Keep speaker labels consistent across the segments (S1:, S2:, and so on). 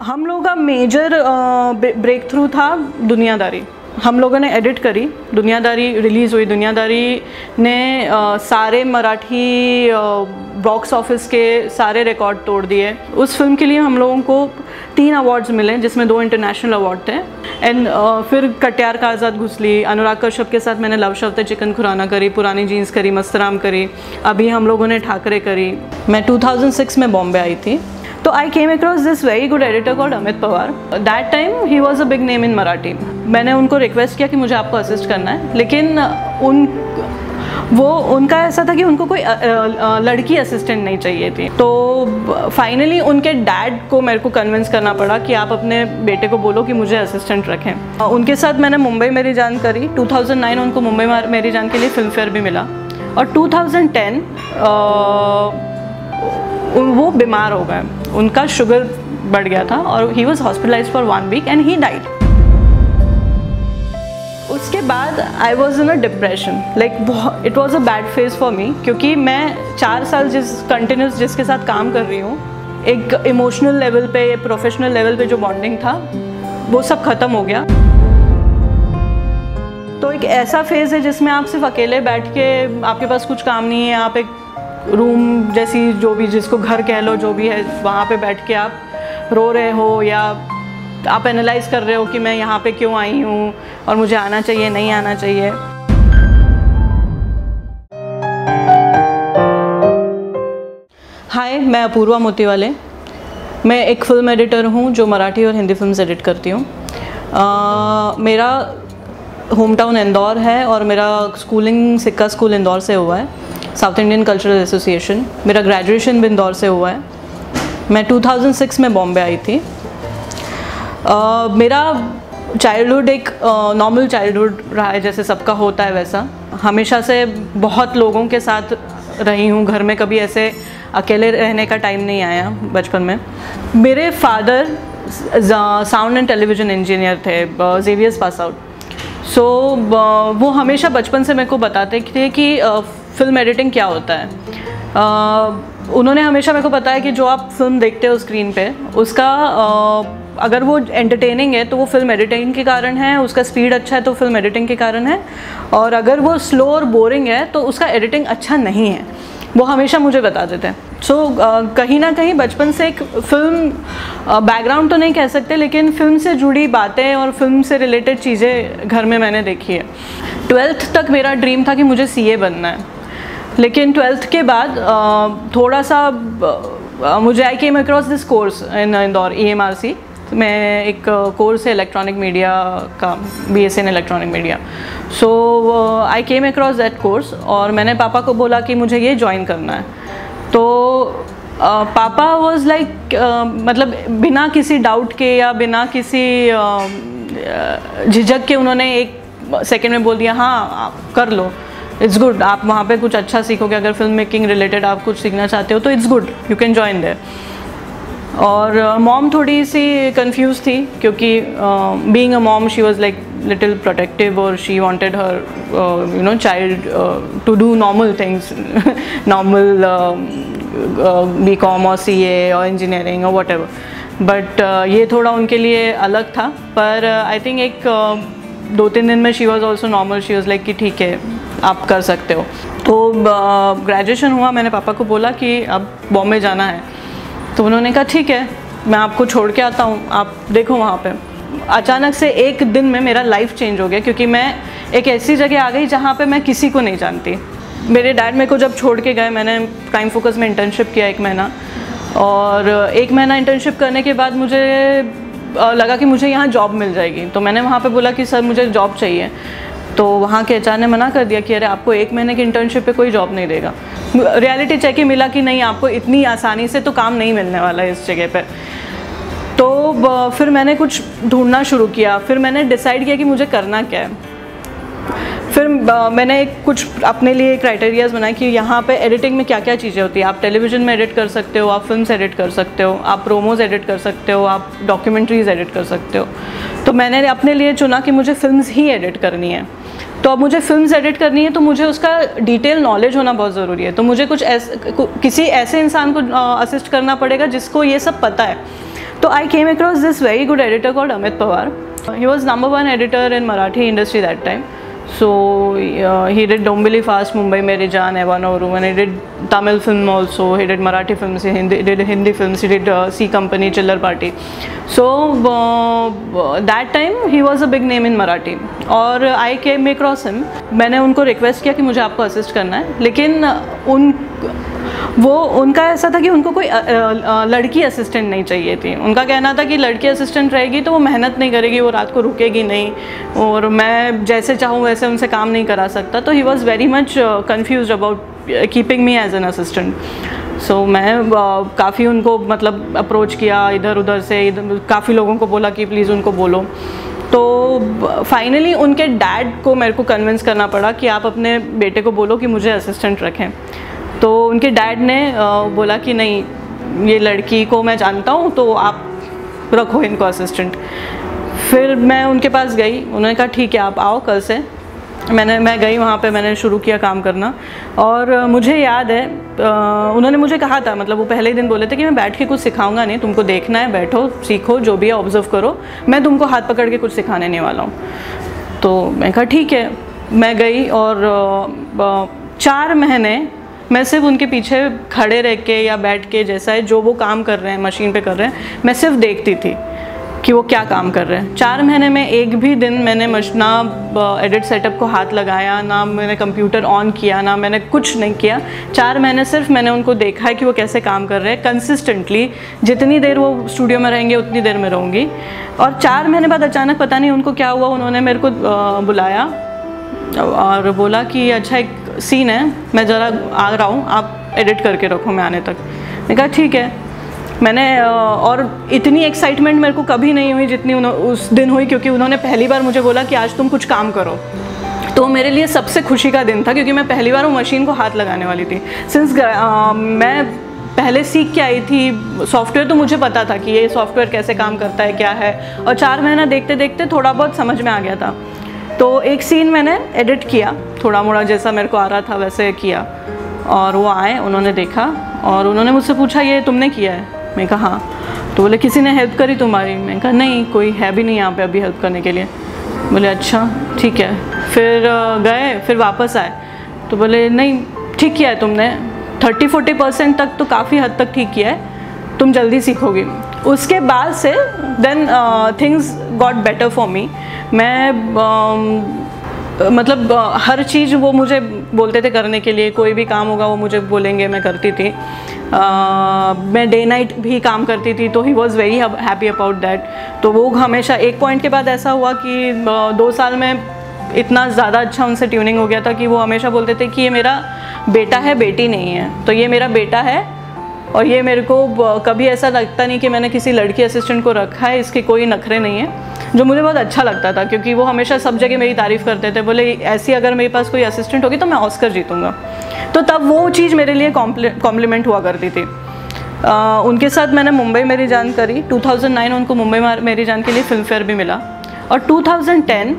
S1: हम लोगों का मेजर ब्रेक थ्रू था दुनियादारी। हम लोगों ने एडिट करी, दुनियादारी रिलीज़ हुई। दुनियादारी ने सारे मराठी बॉक्स ऑफिस के सारे रिकॉर्ड तोड़ दिए। उस फिल्म के लिए हम लोगों को 3 अवार्ड्स मिले, जिसमें 2 इंटरनेशनल अवार्ड थे। एंड फिर कट्यार का आज़ाद घुसली, अनुराग कश्यप के साथ मैंने लव शव चिकन खुराना करी, पुरानी जीन्स करी, मस्तराम करी, अभी हम लोगों ने ठाकरे करी। मैं 2006 में बॉम्बे आई थी, तो I came across this very good editor called Amit Pawar. That time he was a big name in Marathi. मैंने उनको रिक्वेस्ट किया कि मुझे आपको असिस्ट करना है, लेकिन उनका ऐसा था कि उनको कोई लड़की असिस्टेंट नहीं चाहिए थी। तो फाइनली उनके डैड को मेरे को कन्विंस करना पड़ा कि आप अपने बेटे को बोलो कि मुझे असिस्टेंट रखें। उनके साथ मैंने मुंबई मेरी जान करी। 2009 उनको मुंबई मेरी जान के लिए फिल्म फेयर भी मिला। और 2010 वो बीमार हो गए, उनका शुगर बढ़ गया था और he was hospitalised for 1 week and he died. उसके बाद I was in a depression, like it was a bad phase for me, क्योंकि मैं 4 साल कंटिन्यूस जिसके साथ काम कर रही हूँ, एक इमोशनल लेवल पे, प्रोफेशनल लेवल पे जो बॉन्डिंग था वो सब ख़त्म हो गया। तो एक ऐसा फेज़ है जिसमें आप सिर्फ अकेले बैठ के, आपके पास कुछ काम नहीं है, आप एक रूम जैसी, जो भी जिसको घर कह लो, जो भी है, वहाँ पे बैठ के आप रो रहे हो या आप एनालाइज कर रहे हो कि मैं यहाँ पे क्यों आई हूँ और मुझे आना चाहिए, नहीं आना चाहिए। हाय, मैं अपूर्वा मोतीवाले। मैं एक फ़िल्म एडिटर हूँ जो मराठी और हिंदी फिल्म्स एडिट करती हूँ। मेरा होम टाउन इंदौर है और मेरा स्कूलिंग सिक्का स्कूल इंदौर से हुआ है, साउथ इंडियन कल्चरल एसोसिएशन। मेरा ग्रेजुएशन भी इंदौर से हुआ है। मैं 2006 में बॉम्बे आई थी। मेरा चाइल्डहुड एक नॉर्मल चाइल्डहुड रहा है, जैसे सबका होता है वैसा। हमेशा से बहुत लोगों के साथ रही हूँ, घर में कभी ऐसे अकेले रहने का टाइम नहीं आया बचपन में। मेरे father sound and television engineer थे, जेवियर्स पास आउट। सो वो हमेशा बचपन से मेरे को बताते थे कि फ़िल्म एडिटिंग क्या होता है। उन्होंने हमेशा मेरे को बताया कि जो आप फिल्म देखते हो स्क्रीन पे, उसका अगर वो एंटरटेनिंग है तो वो फिल्म एडिटिंग के कारण है, उसका स्पीड अच्छा है तो फिल्म एडिटिंग के कारण है, और अगर वो स्लो और बोरिंग है तो उसका एडिटिंग अच्छा नहीं है। वो हमेशा मुझे बताते थे। सो कहीं ना कहीं बचपन से एक फ़िल्म बैकग्राउंड तो नहीं कह सकते, लेकिन फ़िल्म से जुड़ी बातें और फिल्म से रिलेटेड चीज़ें घर में मैंने देखी है। 12th तक मेरा ड्रीम था कि मुझे CA बनना है, लेकिन 12th के बाद थोड़ा सा मुझे I came across this course in Indore, EMRC में एक कोर्स है इलेक्ट्रॉनिक मीडिया का, BSc in electronic media. So I came across that course और मैंने पापा को बोला कि मुझे ये ज्वाइन करना है। तो पापा वाज लाइक, मतलब बिना किसी डाउट के या बिना किसी झिझक के उन्होंने एक सेकेंड में बोल दिया, हाँ आप कर लो, इट्स गुड, आप वहाँ पे कुछ अच्छा सीखोगे। अगर फिल्म मेकिंग रिलेटेड आप कुछ सीखना चाहते हो तो it's good, you can join there. और मॉम थोड़ी सी कंफ्यूज थी, क्योंकि being a mom she was like little protective, और she wanted her child to do normal things, normal BCom और CA और इंजीनियरिंग और व्हाटएवर। बट ये थोड़ा उनके लिए अलग था। पर आई थिंक एक 2-3 दिन में she was also normal, she was like कि ठीक है आप कर सकते हो। तो ग्रेजुएशन हुआ, मैंने पापा को बोला कि अब बॉम्बे जाना है, तो उन्होंने कहा ठीक है मैं आपको छोड़ के आता हूँ, आप देखो वहाँ पे। अचानक से एक दिन में मेरा लाइफ चेंज हो गया, क्योंकि मैं एक ऐसी जगह आ गई जहाँ पे मैं किसी को नहीं जानती। मेरे डैड मेरे को जब छोड़ के गए, मैंने प्राइम फोकस में इंटर्नशिप किया 1 महीना, और 1 महीना इंटर्नशिप करने के बाद मुझे लगा कि मुझे यहाँ जॉब मिल जाएगी। तो मैंने वहाँ पे बोला कि सर मुझे जॉब चाहिए, तो वहाँ के HR ने मना कर दिया कि अरे आपको 1 महीने की इंटर्नशिप पे कोई जॉब नहीं देगा। रियलिटी चेक ही मिला कि नहीं, आपको इतनी आसानी से तो काम नहीं मिलने वाला है इस जगह पे। तो फिर मैंने कुछ ढूंढना शुरू किया, फिर मैंने डिसाइड किया कि मुझे करना क्या है। फिर मैंने कुछ अपने लिए क्राइटेरियाज बनाए कि यहाँ पे एडिटिंग में क्या क्या चीज़ें होती है। आप टेलीविज़न में एडिट कर सकते हो, आप फिल्म्स एडिट कर सकते हो, आप प्रोमोज एडिट कर सकते हो, आप डॉक्यूमेंट्रीज़ एडिट कर सकते हो। तो मैंने अपने लिए चुना कि मुझे फिल्म्स ही एडिट करनी है। तो अब मुझे फिल्म्स एडिट करनी है तो मुझे उसका डिटेल नॉलेज होना बहुत ज़रूरी है। तो मुझे किसी ऐसे इंसान को असिस्ट करना पड़ेगा जिसको ये सब पता है। तो I came across this very good editor called Amit Pawar. He was #1 editor in Marathi industry that time. So he did Dombili Fast, Mumbai Meri Jaan, Evan Oru, and he did Tamil film also. He did Marathi films, he did Hindi films, he did C Company, Chiller Party. So that time he was a big name in Marathi. और I came across him. मैंने उनको request किया कि मुझे आपको assist करना है, लेकिन उनका ऐसा था कि उनको कोई लड़की असिस्टेंट नहीं चाहिए थी. उनका कहना था कि लड़की असिस्टेंट रहेगी तो वो मेहनत नहीं करेगी, वो रात को रुकेगी नहीं, और मैं जैसे चाहूँ वैसे उनसे काम नहीं करा सकता. तो he was very much confuse about keeping me as an assistant. So मैं काफ़ी उनको मतलब अप्रोच किया इधर उधर से, काफ़ी लोगों को बोला कि प्लीज़ उनको बोलो. तो फाइनली उनके डैड को मेरे को कन्विंस करना पड़ा कि आप अपने बेटे को बोलो कि मुझे असिस्टेंट रखें. तो उनके डैड ने बोला कि नहीं, ये लड़की को मैं जानता हूँ तो आप रखो इनको असिस्टेंट. फिर मैं उनके पास गई, उन्होंने कहा ठीक है आप आओ कल से. मैं गई वहाँ पे, मैंने शुरू किया काम करना. और मुझे याद है उन्होंने मुझे कहा था, मतलब वो पहले ही दिन बोले थे कि मैं बैठ के कुछ सिखाऊंगा नहीं, तुमको देखना है, बैठो सीखो, जो भी है ऑब्जर्व करो, मैं तुमको हाथ पकड़ के कुछ सिखाने नहीं वाला हूँ. तो मैं कहा ठीक है. मैं गई और 4 महीने मैं सिर्फ उनके पीछे खड़े रह के या बैठ के, जैसा है जो वो काम कर रहे हैं मशीन पे कर रहे हैं, मैं सिर्फ देखती थी कि वो क्या काम कर रहे हैं. 4 महीने में एक भी दिन मैंने ना एडिट सेटअप को हाथ लगाया, ना मैंने कंप्यूटर ऑन किया, ना मैंने कुछ नहीं किया. 4 महीने सिर्फ मैंने उनको देखा है कि वो कैसे काम कर रहे हैं कंसिस्टेंटली. जितनी देर वो स्टूडियो में रहेंगे उतनी देर में रहूँगी. और 4 महीने बाद अचानक पता नहीं उनको क्या हुआ, उन्होंने मेरे को बुलाया और बोला कि अच्छा एक सीन है, मैं ज़रा आ रहा हूँ, आप एडिट करके रखो मैं आने तक. मैंने कहा ठीक है. मैंने और इतनी एक्साइटमेंट मेरे को कभी नहीं हुई जितनी उस दिन हुई, क्योंकि उन्होंने पहली बार मुझे बोला कि आज तुम कुछ काम करो. तो मेरे लिए सबसे खुशी का दिन था, क्योंकि मैं पहली बार वो मशीन को हाथ लगाने वाली थी. सिंस मैं पहले सीख के आई थी सॉफ्टवेयर, तो मुझे पता था कि ये सॉफ्टवेयर कैसे काम करता है, क्या है. और 4 महीना देखते देखते थोड़ा बहुत समझ में आ गया था. तो एक सीन मैंने एडिट किया, थोड़ा मोड़ा जैसा मेरे को आ रहा था वैसे किया. और वो आए, उन्होंने देखा और उन्होंने मुझसे पूछा ये तुमने किया है. मैं कहा हाँ. तो बोले किसी ने हेल्प करी तुम्हारी. मैं कहा नहीं, कोई है भी नहीं यहाँ पे अभी हेल्प करने के लिए. बोले अच्छा ठीक है. फिर गए, फिर वापस आए तो बोले नहीं ठीक किया है तुमने, 30-40% तक तो काफ़ी हद तक ठीक किया है, तुम जल्दी सीखोगी. उसके बाद से then things got better for me. मैं मतलब हर चीज़ वो मुझे बोलते थे करने के लिए, कोई भी काम होगा वो मुझे बोलेंगे, मैं करती थी. मैं डे नाइट भी काम करती थी, तो he was very happy about that. तो वो हमेशा एक पॉइंट के बाद ऐसा हुआ कि 2 साल में इतना ज़्यादा अच्छा उनसे ट्यूनिंग हो गया था कि वो हमेशा बोलते थे कि ये मेरा बेटा है, बेटी नहीं है. तो ये मेरा बेटा है और ये मेरे को कभी ऐसा लगता नहीं कि मैंने किसी लड़की असिस्टेंट को रखा है, इसके कोई नखरे नहीं है, जो मुझे बहुत अच्छा लगता था. क्योंकि वो हमेशा सब जगह मेरी तारीफ़ करते थे, बोले ऐसी अगर मेरे पास कोई असिस्टेंट होगी तो मैं ऑस्कर जीतूँगा. तो तब वो चीज़ मेरे लिए कॉम्प्लीमेंट हुआ करती थी. उनके साथ मैंने मुंबई मेरी जान करी. 2009 उनको मुंबई मेरी जान के लिए फिल्म फेयर भी मिला. और 2010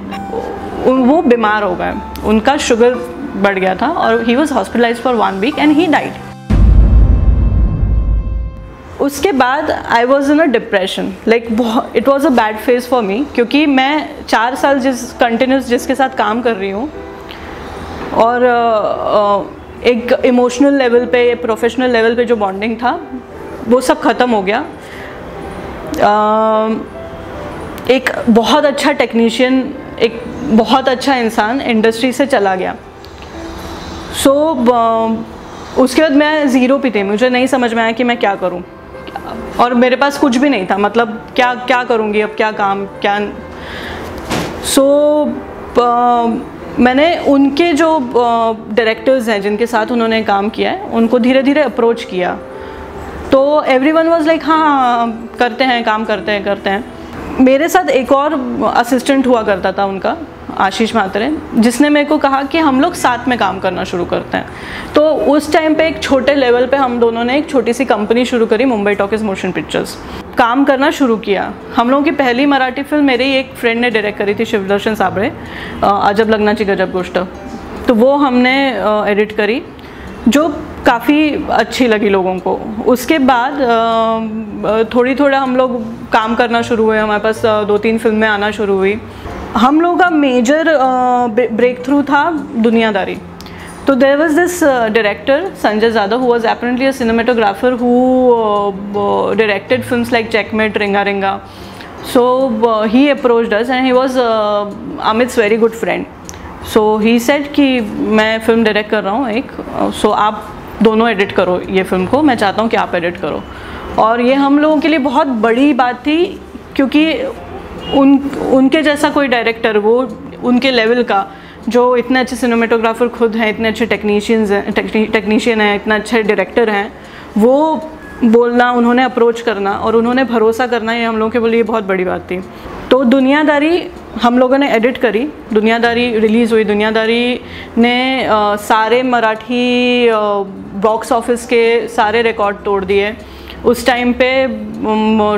S1: वो बीमार हो गए, उनका शुगर बढ़ गया था और he was hospitalised for 1 week and he died. उसके बाद I was in a depression, like it was a bad phase for me. क्योंकि मैं 4 साल कंटिन्यूस जिसके साथ काम कर रही हूँ और एक इमोशनल लेवल पे, प्रोफेशनल लेवल पे जो बॉन्डिंग था वो सब ख़त्म हो गया. एक बहुत अच्छा टेक्नीशियन, एक बहुत अच्छा इंसान इंडस्ट्री से चला गया. सो उसके बाद मैं ज़ीरो पे थी, मुझे नहीं समझ में आया कि मैं क्या करूं. और मेरे पास कुछ भी नहीं था, मतलब क्या करूंगी अब, क्या काम क्या. मैंने उनके जो डायरेक्टर्स हैं जिनके साथ उन्होंने काम किया है उनको धीरे धीरे अप्रोच किया. तो एवरीवन वाज लाइक हाँ करते हैं, काम करते हैं. मेरे साथ एक और असिस्टेंट हुआ करता था उनका, आशीष मात्रे, जिसने मेरे को कहा कि हम लोग साथ में काम करना शुरू करते हैं. तो उस टाइम पे एक छोटे लेवल पे हम दोनों ने एक छोटी सी कंपनी शुरू करी, मुंबई टॉकीज मोशन पिक्चर्स. काम करना शुरू किया. हम लोगों की पहली मराठी फिल्म मेरे ही एक फ्रेंड ने डायरेक्ट करी थी, शिवदर्शन साबळे, अजब लग्नाची गजब गोष्ट. तो वो हमने एडिट करी. जो काफ़ी अच्छी लगी लोगों को। उसके बाद थोड़ा हम लोग काम करना शुरू हुए, हमारे पास 2-3 फिल्में आना शुरू हुई। हम लोगों का मेजर ब्रेक थ्रू था दुनियादारी। तो there was this director Sanjay Jadhav who was apparently a cinematographer who directed films like Checkmate, Ringa Ringa. So he approached us and he was Amit's very good friend. So he said कि मैं film direct कर रहा हूँ एक, so आप दोनों edit करो ये फिल्म को, मैं चाहता हूँ कि आप एडिट करो। और ये हम लोगों के लिए बहुत बड़ी बात थी, क्योंकि उनके जैसा कोई डायरेक्टर, वो उनके लेवल का, जो इतने अच्छे सिनेमेटोग्राफर खुद हैं, इतने अच्छे टेक्नीशियन हैं, इतना अच्छे डायरेक्टर हैं, वो बोलना, उन्होंने अप्रोच करना और उन्होंने भरोसा करना, ये हम लोगों के लिए बहुत बड़ी बात थी। तो दुनियादारी हम लोगों ने एडिट करी, दुनियादारी रिलीज़ हुई। दुनियादारी ने सारे मराठी बॉक्स ऑफिस के सारे रिकॉर्ड तोड़ दिए। उस टाइम पे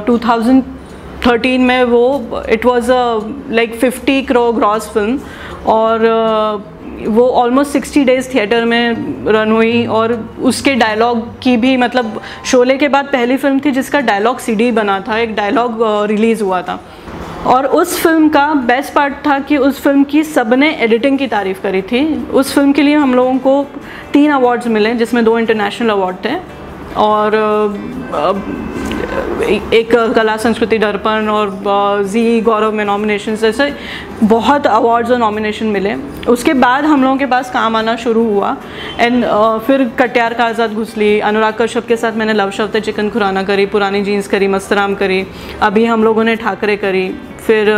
S1: 2013 में वो it was like 50 crore gross film, और वो ऑलमोस्ट 60 डेज़ थिएटर में रन हुई। और उसके डायलॉग की भी, मतलब शोले के बाद पहली फिल्म थी जिसका डायलॉग CD बना था, एक डायलॉग रिलीज़ हुआ था। और उस फिल्म का बेस्ट पार्ट था कि उस फिल्म की सबने एडिटिंग की तारीफ़ करी थी। उस फिल्म के लिए हम लोगों को 3 अवार्ड्स मिले, जिसमें 2 इंटरनेशनल अवार्ड थे और एक कला संस्कृति दर्पण और जी गौरव में नॉमिनेशंस, ऐसे बहुत अवार्ड्स और नॉमिनेशन मिले। उसके बाद हम लोगों के पास काम आना शुरू हुआ एंड फिर कट्यार का आज़ाद घुसली, अनुराग कश्यप के साथ मैंने लव शव ते चिकन खुराना करी, पुरानी जीन्स करी, मस्तराम करी, अभी हम लोगों ने ठाकरे करी, फिर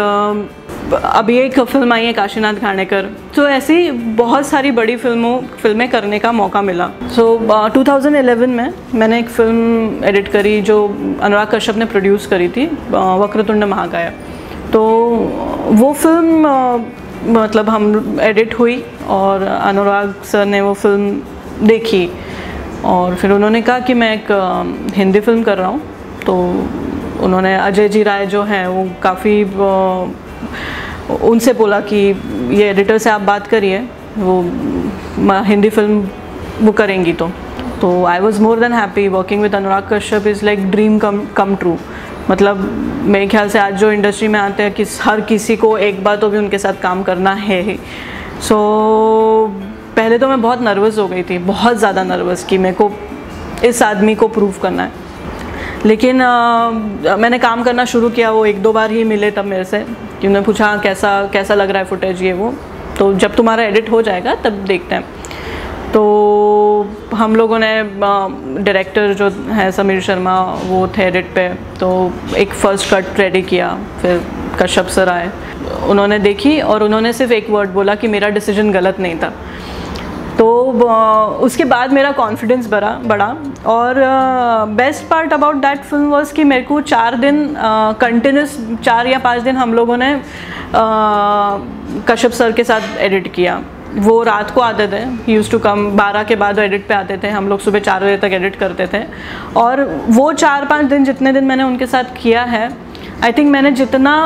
S1: अभी एक फिल्म आई है काशीनाथ घाणेकर। तो ऐसी बहुत सारी बड़ी फिल्में करने का मौका मिला। सो 2011 में मैंने एक फ़िल्म एडिट करी जो अनुराग कश्यप ने प्रोड्यूस करी थी, वक्रतुंड महाकाय। तो वो फिल्म मतलब हम एडिट हुई और अनुराग सर ने वो फिल्म देखी और फिर उन्होंने कहा कि मैं एक हिंदी फिल्म कर रहा हूँ। तो उन्होंने अजय जी राय जो हैं वो काफ़ी उनसे बोला कि ये एडिटर से आप बात करिए, वो हिंदी फिल्म वो करेंगी। तो I was more than happy. Working with Anurag Kashyap is like dream come true. मतलब मेरे ख्याल से आज जो इंडस्ट्री में आते हैं कि हर किसी को एक बार तो भी उनके साथ काम करना है ही। सो पहले तो मैं बहुत नर्वस हो गई थी, बहुत ज़्यादा नर्वस कि मेरे को इस आदमी को प्रूव करना है। लेकिन मैंने काम करना शुरू किया, वो 1-2 बार ही मिले तब मेरे से कि उन्होंने पूछा कैसा लग रहा है फुटेज ये वो। तो जब तुम्हारा एडिट हो जाएगा तब देखते हैं। तो हम लोगों ने डायरेक्टर जो है समीर शर्मा वो थे एडिट पे, तो एक फ़र्स्ट कट रेडी किया। फिर कश्यप सर आए, उन्होंने देखी और उन्होंने सिर्फ एक वर्ड बोला कि मेरा डिसीजन गलत नहीं था। तो उसके बाद मेरा कॉन्फिडेंस बढ़ा और best part about that film was कि मेरे को 4 दिन कंटिन्यूस 4 या 5 दिन हम लोगों ने कश्यप सर के साथ एडिट किया। वो रात को आते थे, ही यूज़ टू कम 12 के बाद एडिट पे आते थे, हम लोग सुबह 4 बजे तक एडिट करते थे। और वो 4-5 दिन जितने दिन मैंने उनके साथ किया है, आई थिंक मैंने जितना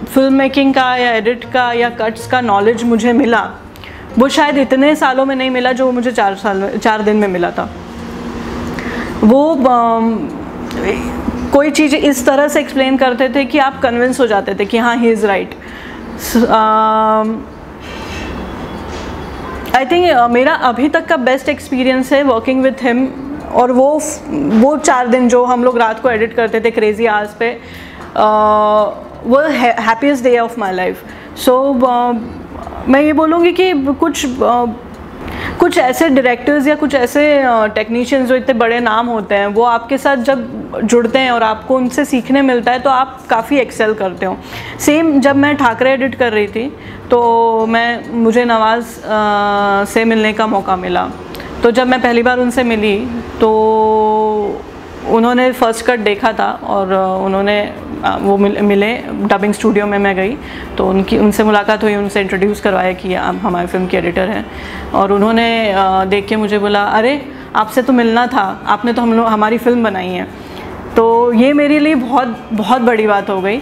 S1: फिल्म मेकिंग का या एडिट का या कट्स का नॉलेज मुझे मिला वो शायद इतने सालों में नहीं मिला जो मुझे 4 दिन में मिला था। वो कोई चीज़ इस तरह से एक्सप्लेन करते थे कि आप कन्विंस हो जाते थे कि हाँ he is right. I think मेरा अभी तक का बेस्ट एक्सपीरियंस है वर्किंग विथ हिम। और वो 4 दिन जो हम लोग रात को एडिट करते थे क्रेजी आवर्स पे, वो happiest day of my life. So मैं ये बोलूँगी कि कुछ ऐसे डायरेक्टर्स या कुछ ऐसे टेक्नीशियंस जो इतने बड़े नाम होते हैं, वो आपके साथ जब जुड़ते हैं और आपको उनसे सीखने मिलता है तो आप काफ़ी एक्सेल करते हो। सेम जब मैं ठाकरे एडिट कर रही थी तो मुझे नवाज़ से मिलने का मौका मिला। तो जब मैं पहली बार उनसे मिली तो उन्होंने फ़र्स्ट कट देखा था और वो मिले डबिंग स्टूडियो में मैं गई तो उनसे मुलाकात हुई, उनसे इंट्रोड्यूस करवाया कि आप हमारे फिल्म के एडिटर हैं। और उन्होंने देख के मुझे बोला, अरे आपसे तो मिलना था, आपने तो हमारी फ़िल्म बनाई है। तो ये मेरे लिए बहुत बहुत बड़ी बात हो गई।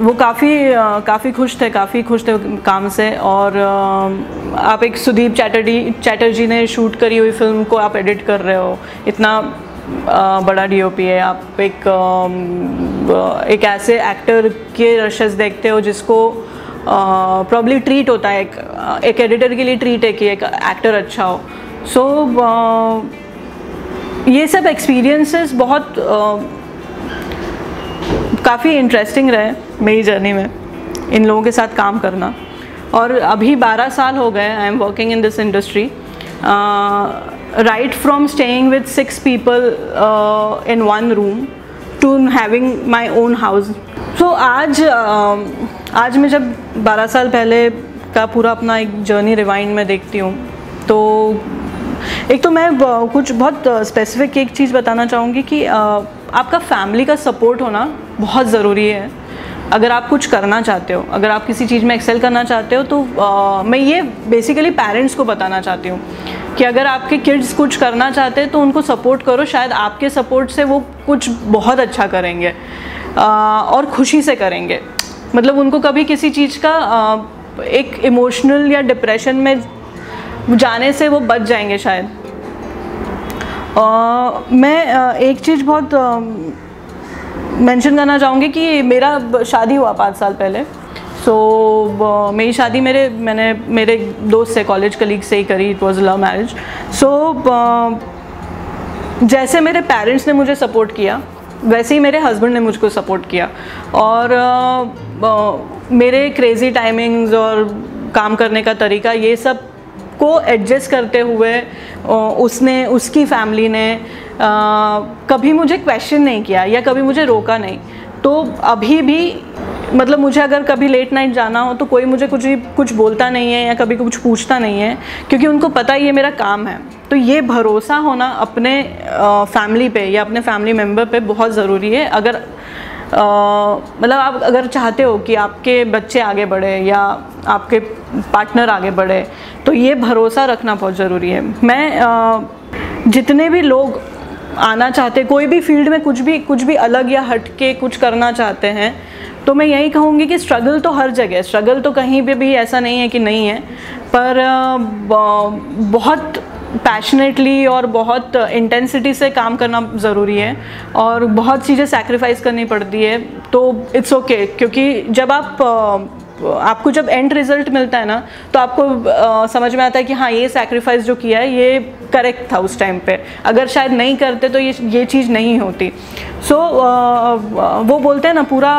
S1: वो काफ़ी खुश थे काम से। और आप एक सुदीप चैटर्जी ने शूट करी हुई फिल्म को आप एडिट कर रहे हो, इतना बड़ा डीओपी है। आप एक ऐसे एक्टर के रशेस देखते हो जिसको प्रॉब्ली ट्रीट होता है, एक एडिटर के लिए ट्रीट है कि एक एक्टर अच्छा हो। सो ये सब एक्सपीरियंसेस बहुत काफ़ी इंटरेस्टिंग रहे मेरी जर्नी में, इन लोगों के साथ काम करना। और अभी 12 साल हो गए I am working in this industry, right from staying with 6 people in one room to having my own house. So आज मैं जब 12 साल पहले का पूरा अपना एक जर्नी रिवाइंड में देखती हूँ, तो एक तो मैं कुछ बहुत स्पेसिफिक एक चीज़ बताना चाहूँगी कि आपका फैमिली का सपोर्ट होना बहुत ज़रूरी है अगर आप कुछ करना चाहते हो, अगर आप किसी चीज़ में एक्सेल करना चाहते हो। तो मैं ये बेसिकली पेरेंट्स को बताना चाहती हूँ कि अगर आपके किड्स कुछ करना चाहते हैं तो उनको सपोर्ट करो, शायद आपके सपोर्ट से वो कुछ बहुत अच्छा करेंगे और खुशी से करेंगे। मतलब उनको कभी किसी चीज़ का एक इमोशनल या डिप्रेशन में जाने से वो बच जाएंगे शायद। मैं एक चीज़ बहुत मेंशन करना चाहूँगी कि मेरा शादी हुआ 5 साल पहले। सो मेरी शादी मैंने मेरे दोस्त से, कॉलेज कलीग से ही करी। It was love marriage. So जैसे मेरे पेरेंट्स ने मुझे सपोर्ट किया वैसे ही मेरे हस्बैंड ने मुझको सपोर्ट किया। और मेरे क्रेज़ी टाइमिंग्स और काम करने का तरीका, ये सब को एडजस्ट करते हुए उसकी फैमिली ने कभी मुझे क्वेश्चन नहीं किया या कभी मुझे रोका नहीं। तो अभी भी मतलब मुझे अगर कभी लेट नाइट जाना हो तो कोई मुझे कुछ बोलता नहीं है या कभी कुछ पूछता नहीं है, क्योंकि उनको पता है ये मेरा काम है। तो ये भरोसा होना अपने फैमिली पे या अपने फैमिली मेम्बर पे बहुत ज़रूरी है। अगर मतलब आप अगर चाहते हो कि आपके बच्चे आगे बढ़े या आपके पार्टनर आगे बढ़े, तो ये भरोसा रखना बहुत ज़रूरी है। मैं जितने भी लोग आना चाहते, कोई भी फील्ड में कुछ भी अलग या हट के कुछ करना चाहते हैं, तो मैं यही कहूँगी कि स्ट्रगल तो हर जगह, स्ट्रगल तो कहीं पे भी ऐसा नहीं है कि नहीं है, पर बहुत पैशनेटली और बहुत इंटेंसिटी से काम करना ज़रूरी है और बहुत चीज़ें सैक्रिफाइस करनी पड़ती है। तो इट्स ओके, क्योंकि जब आपको जब एंड रिज़ल्ट मिलता है ना, तो आपको समझ में आता है कि हाँ, ये सैक्रिफाइस जो किया है ये करेक्ट था उस टाइम पे। अगर शायद नहीं करते तो ये चीज़ नहीं होती। सो वो बोलते हैं ना, पूरा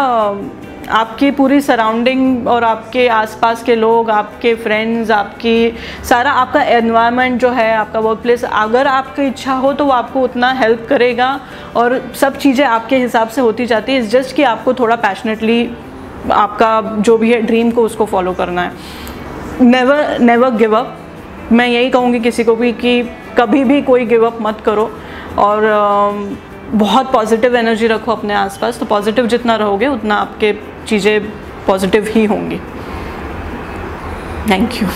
S1: आपकी पूरी सराउंडिंग और आपके आसपास के लोग, आपके फ्रेंड्स, आपकी सारा आपका एनवायरनमेंट जो है, आपका वर्क प्लेस, अगर आपकी इच्छा हो तो वो आपको उतना हेल्प करेगा और सब चीज़ें आपके हिसाब से होती जाती है। इट्स जस्ट कि आपको थोड़ा पैशनेटली आपका जो भी है ड्रीम को उसको फॉलो करना है। Never give up. मैं यही कहूँगी किसी को भी कि कभी भी कोई गिव अप मत करो और बहुत पॉजिटिव एनर्जी रखो अपने आसपास। तो पॉजिटिव जितना रहोगे उतना आपके चीज़ें पॉजिटिव ही होंगी। Thank you.